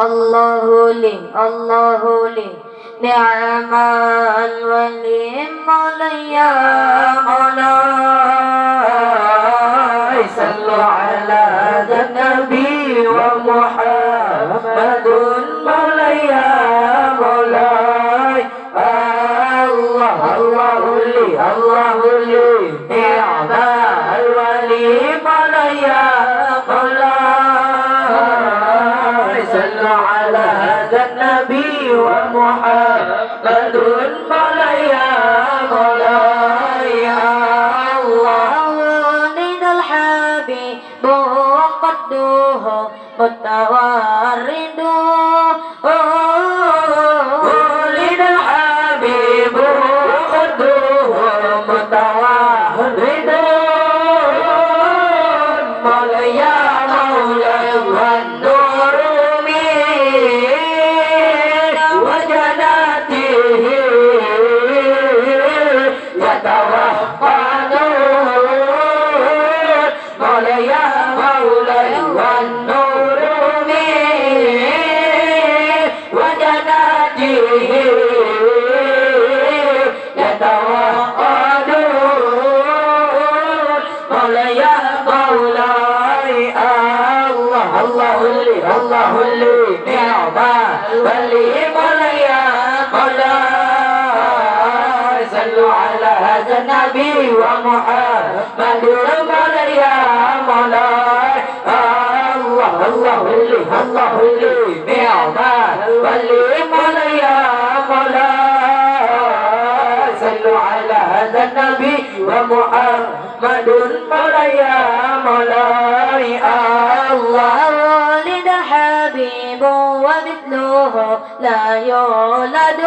الله لي الله لي نعم الولي مولاي يا مولاي صلوا على ذا النبي ومحمد مولاي يا مولاي الله الله لي نعم الولي مولاي يا مولاي صلوا على هذا النبي ومحمد مولاي يا مولاي الله ولد الحبيب وقده متورد ولد الحبيب وقده متورد مولاي يا مولاي والنور وجناته يتوهدون مولاي يا مولاي والنور وجناته يتوهدون مولاي يا مولاي الله الله لي نعمة ولي مولاي يا مولاي صلوا على هذا النبي ومحمد مولاي يا مولاي الله الله لي نعمة ولي مولاي يا مولاي صلوا على هذا النبي ومحمد مولاي يا مولاي الله ولد حبيب ومثله لا يولد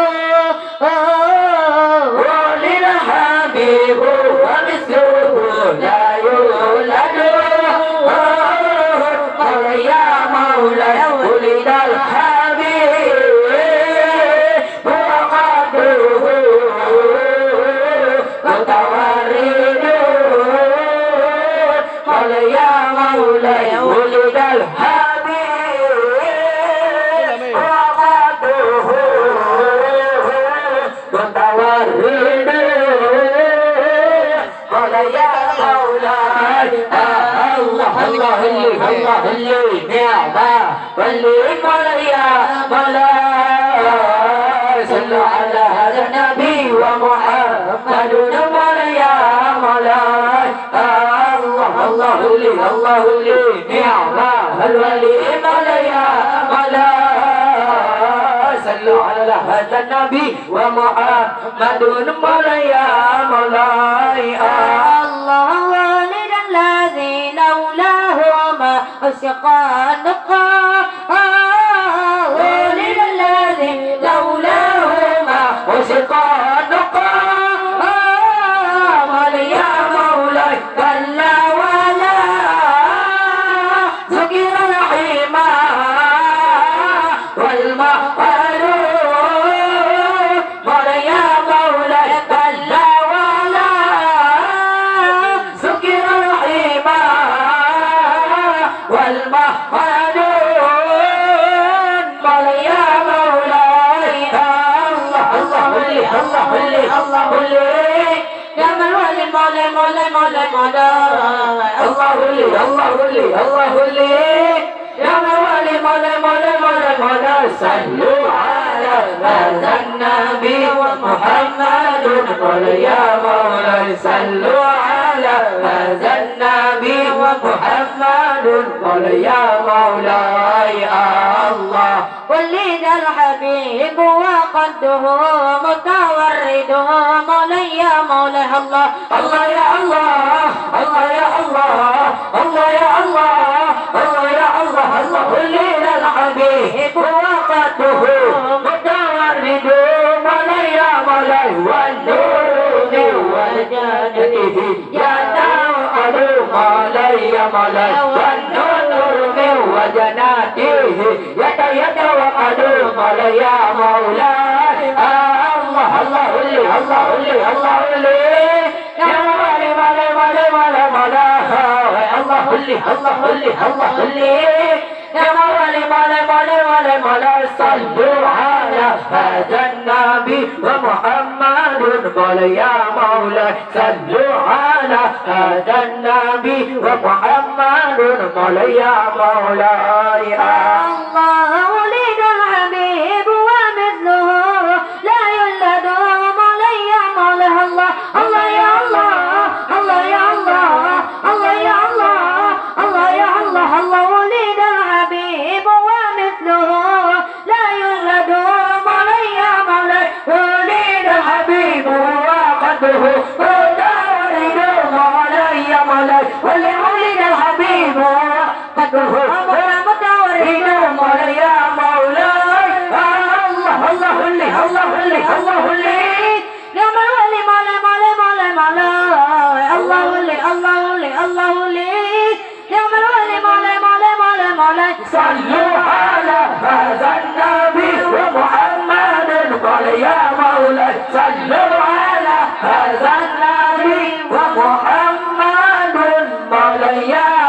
ولد حبيب ومثله لا يولد مولاي يا مولاي ولد الحبيب وقدره متورد مولاي يا مولاي ولد الحبيب وقدره متورد مولاي يا مولاي الله اللي نعمة واللي مولاي يا مولاي صلوا على هذا النبي ومحمد مولاي يا مولاي الله اللي نعمة الولي مولاي يا مولاي صلوا على هذا النبي ومحمد مولاي يا مولاي الله ولد الذي لولاه ما عشق النقاء ولد الذي لولاه ما عشق النقاء مولاي يا مولاي كلا ولا ذكر الحمى والمحر مولاي يا مولاي كلا ولا ذكر الحمى والمحر مولاي يا مولاي الله يا من ولي مولاي الله لي يا من ولي مولاي صلوا على هذا النبي ومحمد مولاي يا مولاي صلوا على هذا النبي ومحمد مولاي يا مولاي الله ولد الحبيب وقده متورد مولاي يا مولاي الله يا الله يا الله ولد الحبيب وقده متورد مولاي يا مولاي والنور والجنته يتوأل مولاي يا مولاي والنور وجناته يتوأل مولاي يا مولاي الله لي يا مولاي الله لي يا مولاي مولاي صلوا على هذا النبي ومحمد مولاي يا مولاي صلوا على هذا النبي ومحمد مولاي يا مولاي الله ولد الحبيب ومثله لا يولد مولاي يا مولاي الله الله يا الله الله يا الله الله يا الله الله يا الله الله ولد الحبيب ومثله لا يولد مولاي يا مولاي ولد الحبيب وقده ولد مولاي يا مولاي ولد الحبيب وقده ولد مولاي يا مولاي الله الله لي الله لي الله لي يا مولاي مولاي مولاي مولاي مولاي الله لي الله لي الله لي يا مولاي مولاي مولاي مولاي مولاي صلوا على هذا النبي ومحمد مولاي يا مولاي صلوا على هذا النبي ومحمد مولاي يا